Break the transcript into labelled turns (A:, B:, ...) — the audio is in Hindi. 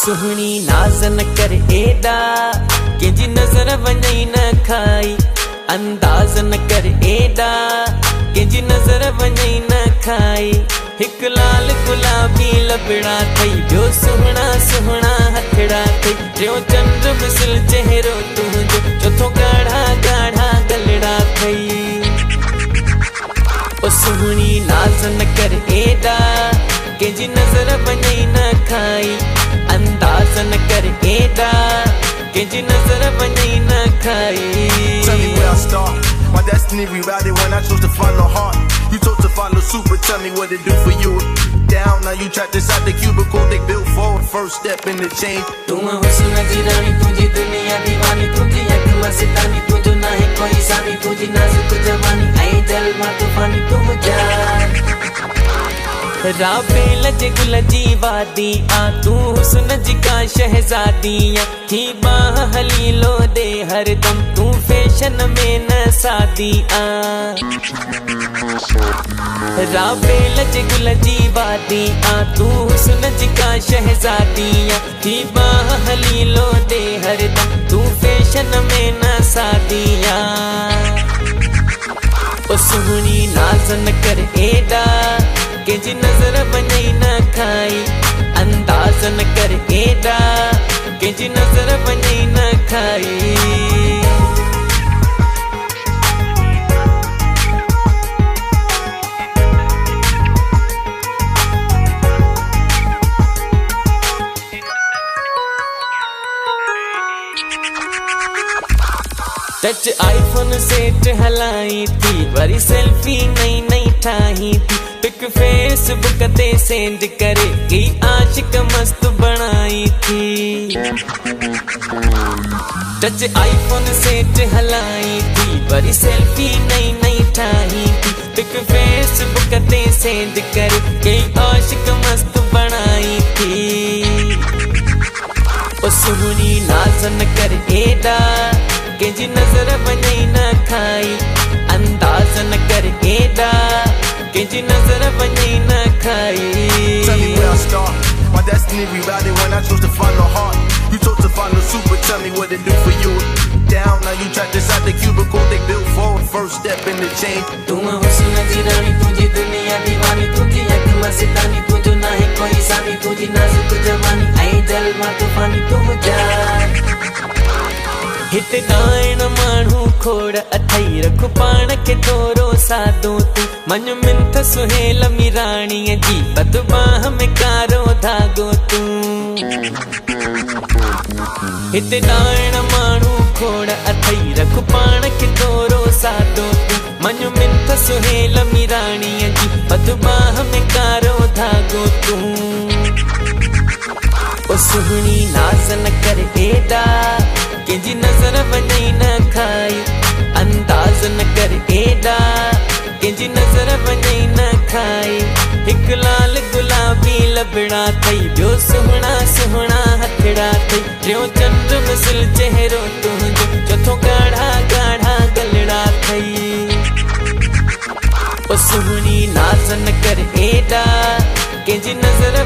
A: सुहणी नाज़ न कर एडा कंहिंजी नज़र वञई न खाई। अंदाज़ न कर एडा कंहिंजी नज़र वञई न खाई। हिक लाल गुलाबी लबड़ा थई, ॿियो सुहिणा सुहिणा हथड़ा थई। टियों चंद्र मिसल चेहरो तुंहिंजो, चौथो ॻाढ़ा ॻाढ़ा गलड़ा थई। ओ सुहणी नाज़ न कर एडा कंहिंजी नज़र वञई न खाई। अंदाज़ न कर एडा कंहिंजी नज़र वञई न खाई।
B: Tell me where I start. My destiny rerouted when I chose to follow heart. You chose to follow super, tell me what it do for you. Down, now you trapped inside the cubicle they built forward. First step in the change.
A: तुम हुस्न जी रानी, तुझी दुनिया दीवानी, तुझी अख मस्तानी, तुझो ना है कोई सानी, तुझी नाजुक जवानी, ऐ जलवा तूफानी तुम जान। राबे लजे गुल जी वादी आ, तू हुस्न जी का शहजादियाँ थी बाह हलीलो दे हरदम, तू फैशन में न सादी आ। राबे लजे गुल जी वादी आ, तू हुस्न जी का शहजादियाँ थी बाह हलीलो दे हरदम, तू फैशन में न सादियाँ। ओ सुहणी नाज़ न कर एडा कंहिंजी नज़र वञई न खाई। अंदाज़ न कर एडा कंहिंजी नज़र वञई न खाई। टच आईफोन सेट हलाई थी, वरी सेल्फी नई नई ठाही थी। पिक फेसबुक ते सेंड करे की आशिक मस्त बनाई थी। टच आईफोन सेट हलाई थी, वरी सेल्फी नई नई ठाही थी। पिक फेसबुक ते सेंड करे की आशिक मस्त बनाई थी। ओ सुहणी नाज़ न कर एडा कंहिंजी नज़र वञई न खाई। अंदाज़ न कर एडा कंहिंजी नज़र वञई न खाई।
B: Tell me where I start. My destiny rerouted when I chose to follow heart. You chose to follow super, tell me what it do for you. Down, now you trapped inside the cubicle they built forward. First step in the change.
A: तुम हुस्न जी रानी, तुझी दुनिया दीवानी, तुझी अख मस्तानी, तुझो ना है कोई सानी, तुझी नाजुक जवानी, ऐ जलवा तूफानी तुम जान। हित ॾाइण माण्हू खोड़ अथई, रख पाण खे थोरो सादो तूं। मन मिंथ सुहेल मिराणीअ जी, बदबाह में कारो धागो तूं। हित ॾाइण माण्हू खोड़ अथई, रख पाण खे थोरो सादो तूं। मन मिंथ सुहेल मिराणीअ जी, बदबाह में कारो धागो तूं। ओ सुहणी नाज़ न कर एडा कंहिंजी नज़र वञई न खाई। अंदाज़ न कर एडा कंहिंजी नज़र वञई न खाई। हिक लाल गुलाबी लबड़ा थई, ॿियो सुहिणा सुहिणा हथड़ा थई। टियों चंद्र मिसल चेहरो तुंहिंजो, चौथो ॻाढ़ा ॻाढ़ा गलड़ा थई। ओ सुहणी नाज़ न कर एडा कंहिंजी नज़र